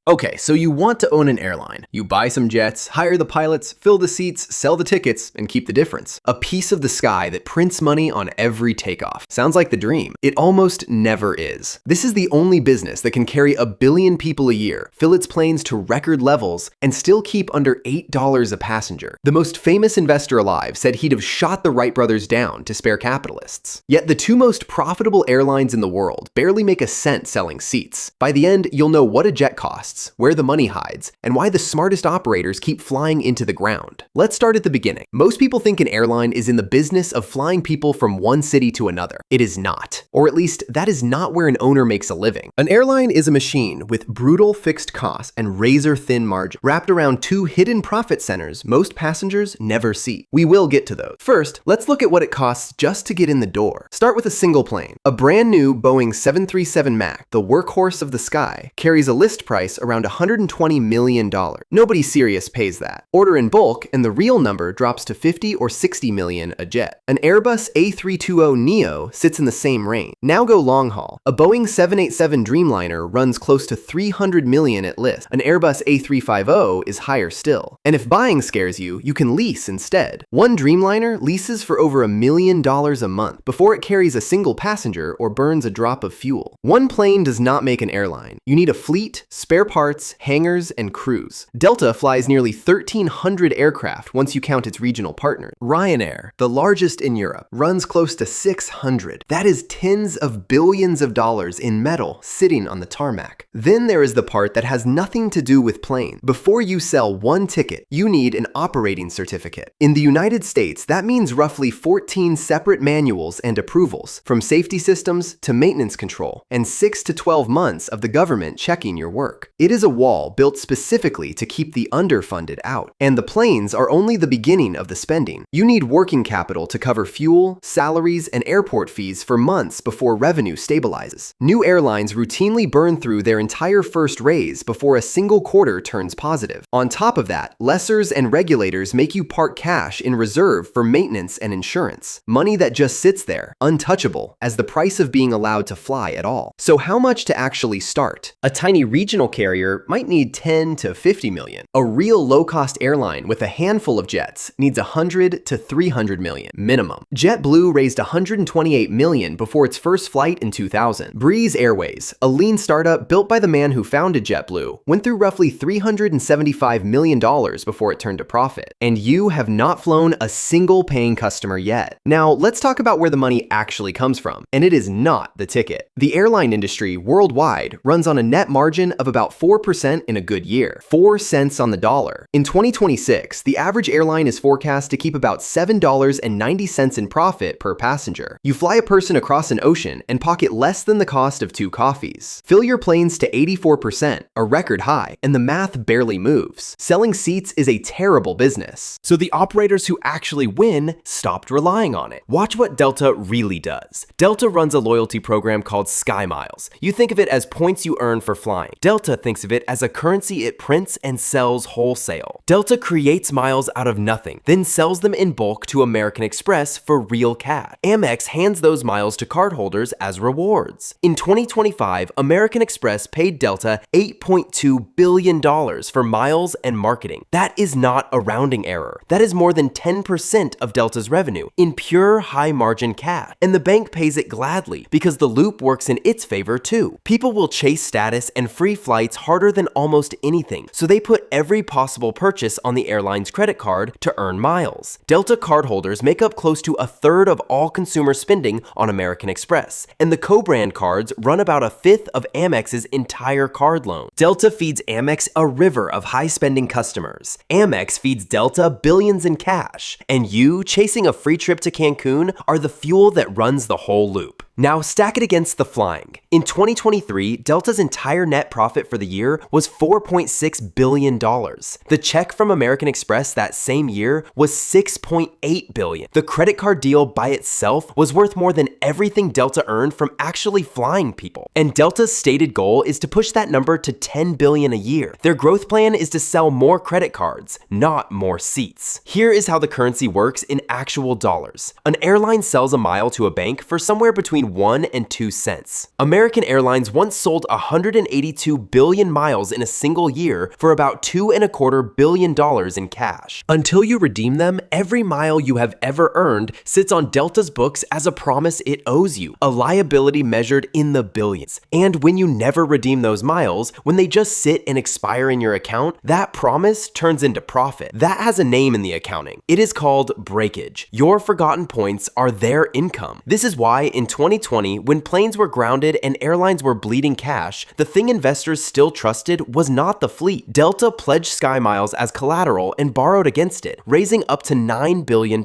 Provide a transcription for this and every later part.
Okay, so you want to own an airline. You buy some jets, hire the pilots, fill the seats, sell the tickets, and keep the difference. A piece of the sky that prints money on every takeoff. Sounds like the dream. It almost never is. This is the only business that can carry 1 billion people a year, fill its planes to record levels, and still keep under $8 a passenger. The most famous investor alive said he'd have shot the Wright brothers down to spare capitalists. Yet the two most profitable airlines in the world barely make a cent selling seats. By the end, you'll know what a jet costs, where the money hides, and why the smartest operators keep flying into the ground. Let's start at the beginning. Most people think an airline is in the business of flying people from one city to another. It is not. Or at least, that is not where an owner makes a living. An airline is a machine with brutal fixed costs and razor-thin margins, wrapped around two hidden profit centers most passengers never see. We will get to those. First, let's look at what it costs just to get in the door. Start with a single plane. A brand new Boeing 737 MAX, the workhorse of the sky, carries a list price around $120 million. Nobody serious pays that. Order in bulk and the real number drops to 50 or 60 million a jet. An Airbus A320neo sits in the same range. Now go long haul. A Boeing 787 Dreamliner runs close to 300 million at list. An Airbus A350 is higher still. And if buying scares you, you can lease instead. One Dreamliner leases for over $1 million a month before it carries a single passenger or burns a drop of fuel. One plane does not make an airline. You need a fleet, spare parts, hangars, and crews. Delta flies nearly 1,300 aircraft once you count its regional partners. Ryanair, the largest in Europe, runs close to 600. That is tens of billions of dollars in metal sitting on the tarmac. Then there is the part that has nothing to do with planes. Before you sell one ticket, you need an operating certificate. In the United States, that means roughly 14 separate manuals and approvals, from safety systems to maintenance control, and 6 to 12 months of the government checking your work. It is a wall built specifically to keep the underfunded out. And the planes are only the beginning of the spending. You need working capital to cover fuel, salaries, and airport fees for months before revenue stabilizes. New airlines routinely burn through their entire first raise before a single quarter turns positive. On top of that, lessors and regulators make you park cash in reserve for maintenance and insurance. Money that just sits there, untouchable, as the price of being allowed to fly at all. So how much to actually start? A tiny regional carrier might need 10 to 50 million. A real low-cost airline with a handful of jets needs 100 to 300 million minimum. JetBlue raised 128 million before its first flight in 2000. Breeze Airways, a lean startup built by the man who founded JetBlue, went through roughly $375 million before it turned to profit. And you have not flown a single paying customer yet. Now, let's talk about where the money actually comes from. And it is not the ticket. The airline industry worldwide runs on a net margin of about 4% in a good year, 4 cents on the dollar. In 2026, the average airline is forecast to keep about $7.90 in profit per passenger. You fly a person across an ocean and pocket less than the cost of 2 coffees. Fill your planes to 84%, a record high, and the math barely moves. Selling seats is a terrible business. So the operators who actually win stopped relying on it. Watch what Delta really does. Delta runs a loyalty program called SkyMiles. You think of it as points you earn for flying. Delta thinks of it as a currency it prints and sells wholesale. Delta creates miles out of nothing, then sells them in bulk to American Express for real cash. Amex hands those miles to cardholders as rewards. In 2025, American Express paid Delta $8.2 billion for miles and marketing. That is not a rounding error. That is more than 10% of Delta's revenue in pure high-margin cash. And the bank pays it gladly because the loop works in its favor too. People will chase status and free flights harder than almost anything, so they put every possible purchase on the airline's credit card to earn miles. Delta cardholders make up close to 1/3 of all consumer spending on American Express, and the co-brand cards run about 1/5 of Amex's entire card loan. Delta feeds Amex a river of high-spending customers. Amex feeds Delta billions in cash, and you, chasing a free trip to Cancun, are the fuel that runs the whole loop. Now stack it against the flying. In 2023, Delta's entire net profit for the year was $4.6 billion. The check from American Express that same year was $6.8 billion. The credit card deal by itself was worth more than everything Delta earned from actually flying people. And Delta's stated goal is to push that number to $10 billion a year. Their growth plan is to sell more credit cards, not more seats. Here is how the currency works in actual dollars. An airline sells a mile to a bank for somewhere between between 1 and 2 cents. American Airlines once sold 182 billion miles in a single year for about $2.25 billion in cash. Until you redeem them, every mile you have ever earned sits on Delta's books as a promise it owes you, a liability measured in the billions. And when you never redeem those miles, when they just sit and expire in your account, that promise turns into profit. That has a name in the accounting. It is called breakage. Your forgotten points are their income. This is why in 2020, when planes were grounded and airlines were bleeding cash, the thing investors still trusted was not the fleet. Delta pledged SkyMiles as collateral and borrowed against it, raising up to $9 billion.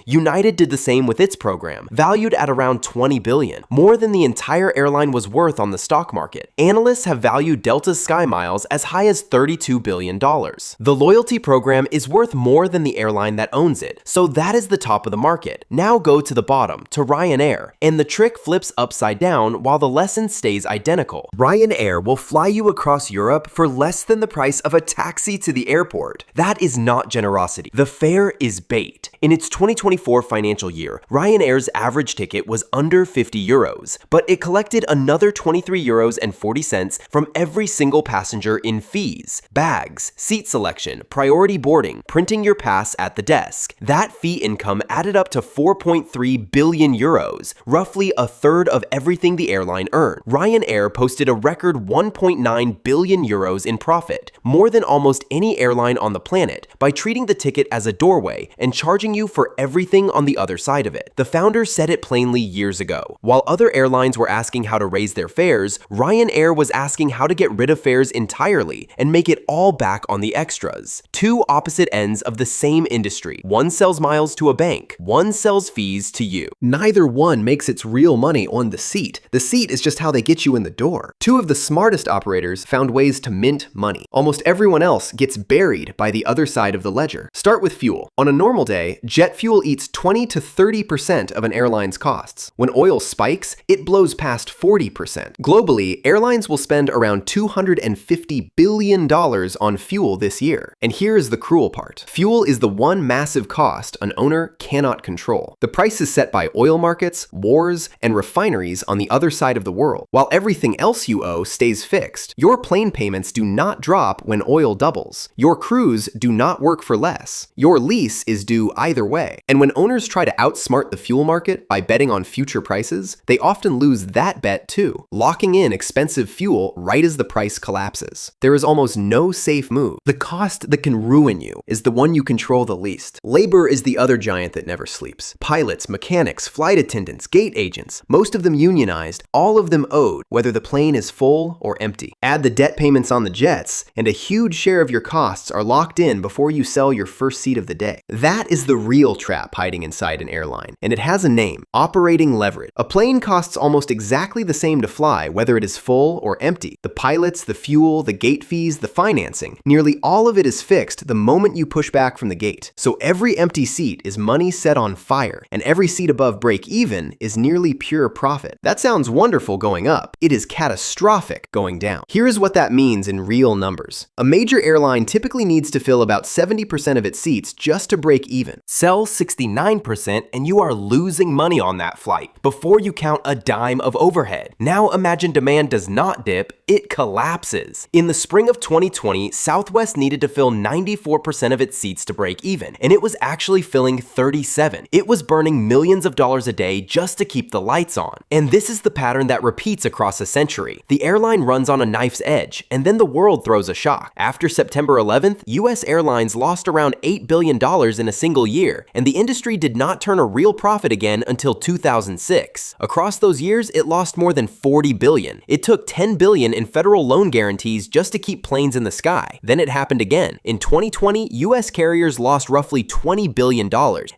United did the same with its program, valued at around $20 billion, more than the entire airline was worth on the stock market. Analysts have valued Delta's SkyMiles as high as $32 billion. The loyalty program is worth more than the airline that owns it, so that is the top of the market. Now go to the bottom, to Ryanair, and the trick flips upside down while the lesson stays identical. Ryanair will fly you across Europe for less than the price of a taxi to the airport. That is not generosity. The fare is bait. In its 2024 financial year, Ryanair's average ticket was under 50 euros, but it collected another 23 euros and 40 cents from every single passenger in fees, bags, seat selection, priority boarding, printing your pass at the desk. That fee income added up to 4.3 billion euros, roughly a third of everything the airline earned. Ryanair posted a record 1.9 billion euros in profit, more than almost any airline on the planet, by treating the ticket as a doorway and charging you for everything on the other side of it. The founder said it plainly years ago. While other airlines were asking how to raise their fares, Ryanair was asking how to get rid of fares entirely and make it all back on the extras. Two opposite ends of the same industry. One sells miles to a bank, one sells fees to you. Neither one makes its real money on the seat. The seat is just how they get you in the door. Two of the smartest operators found ways to mint money. Almost everyone else gets buried by the other side of the ledger. Start with fuel. On a normal day, jet fuel eats 20 to 30% of an airline's costs. When oil spikes, it blows past 40%. Globally, airlines will spend around $250 billion on fuel this year. And here is the cruel part. Fuel is the one massive cost an owner cannot control. The price is set by oil markets, wars, and refineries on the other side of the world. While everything else you owe stays fixed, your plane payments do not drop when oil doubles. Your crews do not work for less. Your lease is due either way. And when owners try to outsmart the fuel market by betting on future prices, they often lose that bet too, locking in expensive fuel right as the price collapses. There is almost no safe move. The cost that can ruin you is the one you control the least. Labor is the other giant that never sleeps. Pilots, mechanics, flight attendants, gate agents, most of them unionized, all of them owed, whether the plane is full or empty. Add the debt payments on the jets, and a huge share of your costs are locked in before you sell your first seat of the day. That is the real trap hiding inside an airline, and it has a name: operating leverage. A plane costs almost exactly the same to fly, whether it is full or empty. The pilots, the fuel, the gate fees, the financing, nearly all of it is fixed the moment you push back from the gate. So every empty seat is money set on fire, and every seat above break even is nearly pure profit. That sounds wonderful going up. It is catastrophic going down. Here is what that means in real numbers. A major airline typically needs to fill about 70% of its seats just to break even. Sell 69% and you are losing money on that flight before you count a dime of overhead. Now imagine demand does not dip, it collapses. In the spring of 2020, Southwest needed to fill 94% of its seats to break even, and it was actually filling 37. It was burning millions of dollars a day just to keep the lights on. And this is the pattern that repeats across a century. The airline runs on a knife's edge, and then the world throws a shock. After September 11th, US Airlines lost around $8 billion in a single year, and the industry did not turn a real profit again until 2006. Across those years, it lost more than $40 billion. It took $10 billion in federal loan guarantees just to keep planes in the sky. Then it happened again. In 2020, US carriers lost roughly $20 billion,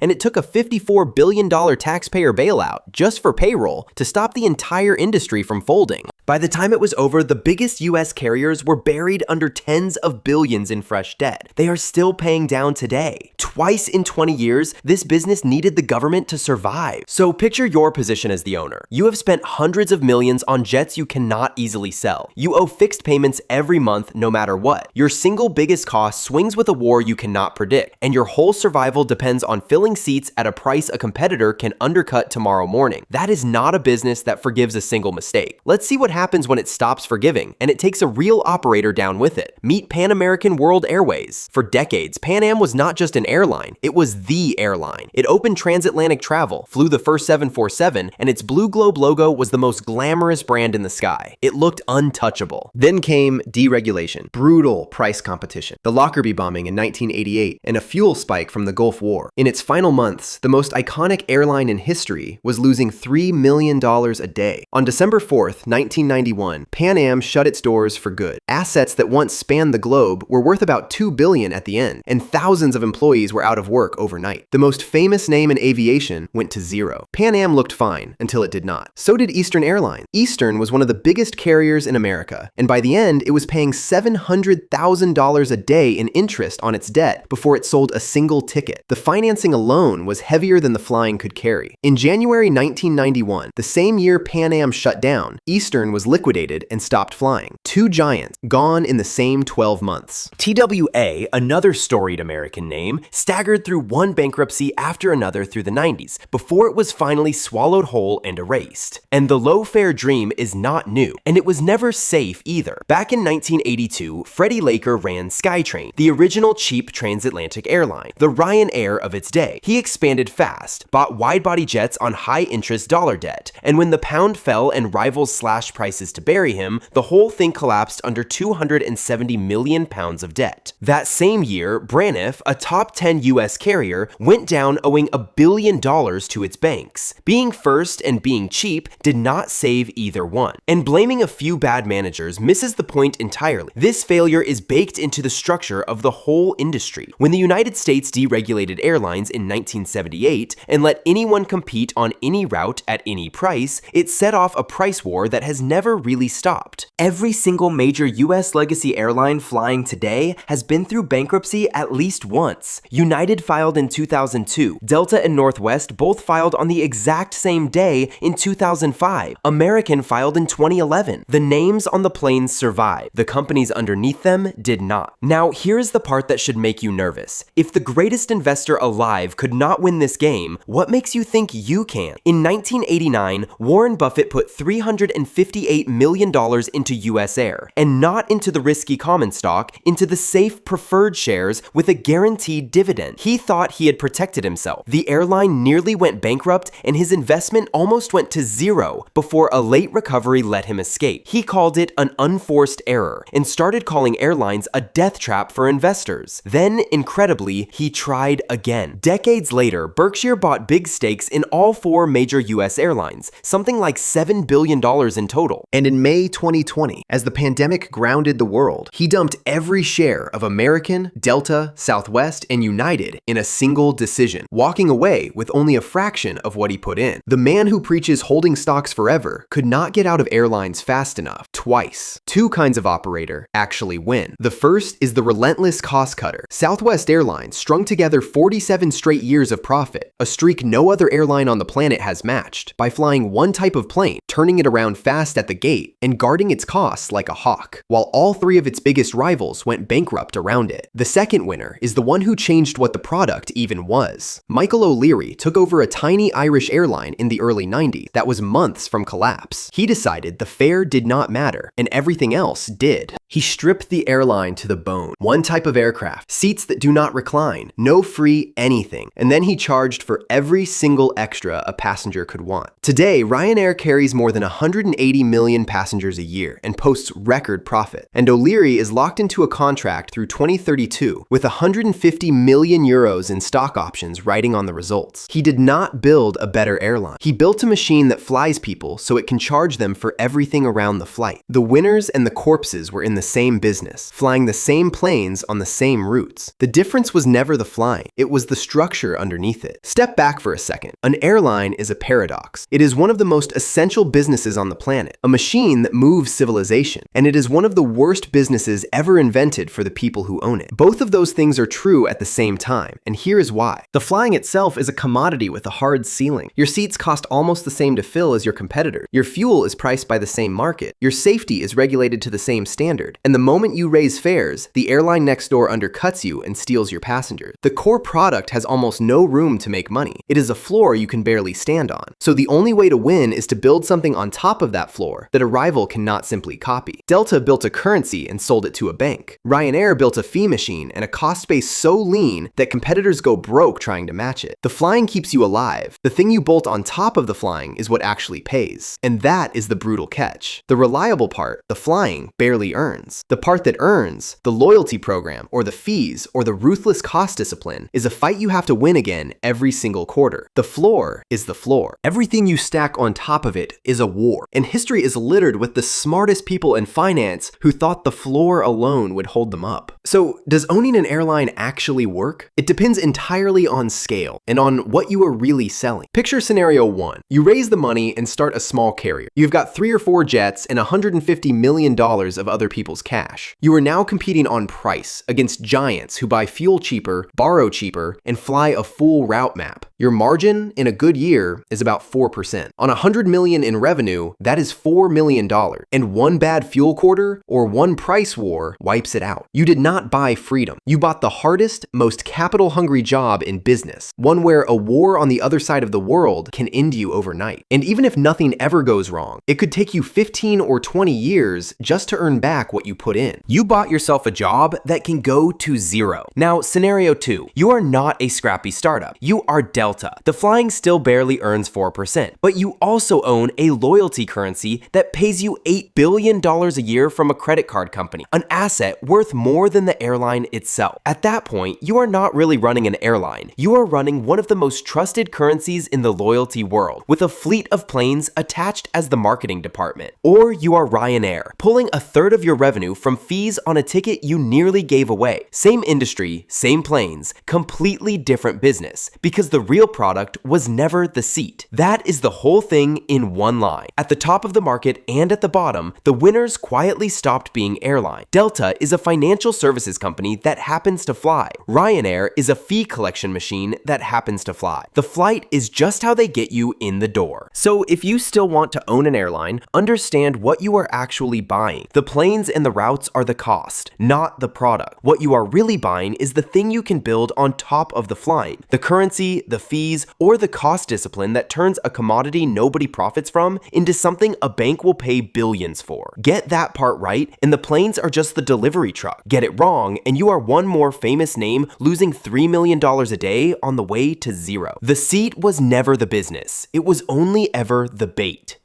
and it took a $54 billion taxpayer bailout just for payroll to stop the entire industry from folding. By the time it was over, the biggest US carriers were buried under tens of billions in fresh debt. They are still paying down today. Twice in 20 years, this business needed the government to survive. So picture your position as the owner. You have spent hundreds of millions on jets you cannot easily sell. You owe fixed payments every month no matter what. Your single biggest cost swings with a war you cannot predict, and your whole survival depends on filling seats at a price a competitor can undercut tomorrow morning. That is not a business that forgives a single mistake. Let's see what happens when it stops forgiving, and it takes a real operator down with it. Meet Pan American World Airways. For decades, Pan Am was not just an airline, it was the airline. It opened transatlantic travel, flew the first 747, and its blue globe logo was the most glamorous brand in the sky. It looked untouchable. Then came deregulation, brutal price competition, the Lockerbie bombing in 1988, and a fuel spike from the Gulf War. In its final months, the most iconic airline in history was losing $3 million a day. On December 4th, 1991, Pan Am shut its doors for good. Assets that once spanned the globe were worth about $2 billion at the end, and thousands of employees were out of work overnight. The most famous name in aviation went to zero. Pan Am looked fine until it did not. So did Eastern Airlines. Eastern was one of the biggest carriers in America, and by the end, it was paying $700,000 a day in interest on its debt before it sold a single ticket. The financing alone was heavier than the flying could carry. In January 1991, the same year Pan Am shut down, Eastern was liquidated and stopped flying. Two giants gone in the same 12 months. TWA, another storied American name, staggered through one bankruptcy after another through the 90s, before it was finally swallowed whole and erased. And the low-fare dream is not new, and it was never safe either. Back in 1982, Freddie Laker ran SkyTrain, the original cheap transatlantic airline, the Ryanair of its day. He expanded fast, bought wide-body jets on high-interest dollar debt, and when the pound fell and rivals slashed prices to bury him, the whole thing collapsed under 270 million pounds of debt. That same year, Braniff, a top 10 US carrier, went down owing $1 billion to its banks. Being first and being cheap did not save either one. And blaming a few bad managers misses the point entirely. This failure is baked into the structure of the whole industry. When the United States deregulated airlines in 1978 and let anyone compete on any route at any price, it set off a price war that has never really stopped. Every single major US legacy airline flying today has been through bankruptcy at least once. United filed in 2002. Delta and Northwest both filed on the exact same day in 2005. American filed in 2011. The names on the planes survived. The companies underneath them did not. Now, here's the part that should make you nervous. If the greatest investor alive could not win this game, what makes you think you can? In 1989, Warren Buffett put $358 million into US Air, and not into the risky common stock, into the safe preferred shares with a guaranteed dividend. He thought he had protected himself. The airline nearly went bankrupt, and his investment almost went to zero before a late recovery let him escape. He called it an unforced error and started calling airlines a death trap for investors. Then, incredibly, he tried again. Decades later, Berkshire bought big stakes in all four major US airlines, something like $7 billion in total. And in May 2020, as the pandemic grounded the world, he dumped every share of American, Delta, Southwest, and United in a single decision, walking away with only a fraction of what he put in. The man who preaches holding stocks forever could not get out of airlines fast enough. Twice. Two kinds of operator actually win. The first is the relentless cost cutter. Southwest Airlines strung together 47 straight years of profit, a streak no other airline on the planet has matched, by flying one type of plane, turning it around fast at the gate, and guarding its costs like a hawk, while all three of its biggest rivals went bankrupt around it. The second winner is the one who changed what the product even was. Michael O'Leary took over a tiny Irish airline in the early 90s that was months from collapse. He decided the fare did not matter, and everything else did. He stripped the airline to the bone. One type of aircraft, seats that do not recline, no free anything, and then he charged for every single extra a passenger could want. Today, Ryanair carries more than 180 million passengers a year and posts record profit. And O'Leary is locked into a contract through 2032 with 150 million euros in stock options riding on the results. He did not build a better airline. He built a machine that flies people so it can charge them for everything around the flight. The winners and the corpses were in the the same business, flying the same planes on the same routes. The difference was never the flying, it was the structure underneath it. Step back for a second. An airline is a paradox. It is one of the most essential businesses on the planet, a machine that moves civilization, and it is one of the worst businesses ever invented for the people who own it. Both of those things are true at the same time, and here is why. The flying itself is a commodity with a hard ceiling. Your seats cost almost the same to fill as your competitor. Your fuel is priced by the same market. Your safety is regulated to the same standard. And the moment you raise fares, the airline next door undercuts you and steals your passengers. The core product has almost no room to make money. It is a floor you can barely stand on. So the only way to win is to build something on top of that floor that a rival cannot simply copy. Delta built a currency and sold it to a bank. Ryanair built a fee machine and a cost base so lean that competitors go broke trying to match it. The flying keeps you alive. The thing you bolt on top of the flying is what actually pays. And that is the brutal catch. The reliable part, the flying, barely earns. The part that earns, the loyalty program, or the fees, or the ruthless cost discipline, is a fight you have to win again every single quarter. The floor is the floor. Everything you stack on top of it is a war. And history is littered with the smartest people in finance who thought the floor alone would hold them up. So, does owning an airline actually work? It depends entirely on scale and on what you are really selling. Picture scenario 1. You raise the money and start a small carrier. You've got 3 or 4 jets and $150 million of other people's cash. You are now competing on price against giants who buy fuel cheaper, borrow cheaper, and fly a full route map. Your margin in a good year is about 4%. On $100 million in revenue, that is $4 million. And one bad fuel quarter or one price war wipes it out. You did not buy freedom. You bought the hardest, most capital-hungry job in business, one where a war on the other side of the world can end you overnight. And even if nothing ever goes wrong, it could take you 15 or 20 years just to earn back what you put in. You bought yourself a job that can go to zero. Now, scenario 2. You are not a scrappy startup. You are Delta. The flying still barely earns 4%, but you also own a loyalty currency that pays you $8 billion a year from a credit card company, an asset worth more than the airline itself. At that point, you are not really running an airline. You are running one of the most trusted currencies in the loyalty world, with a fleet of planes attached as the marketing department. Or you are Ryanair, pulling a third of your revenue from fees on a ticket you nearly gave away. Same industry, same planes, completely different business, because the real product was never the seat. That is the whole thing in one line. At the top of the market and at the bottom, the winners quietly stopped being airline. Delta is a financial services company that happens to fly. Ryanair is a fee collection machine that happens to fly. The flight is just how they get you in the door. So if you still want to own an airline, understand what you are actually buying. The planes and the routes are the cost, not the product. What you are really buying is the thing you can build on top of the flying. The currency, the fees, or the cost discipline that turns a commodity nobody profits from into something a bank will pay billions for. Get that part right, and the planes are just the delivery truck. Get it wrong, and you are one more famous name losing $3 million a day on the way to zero. The seat was never the business. It was only ever the bait.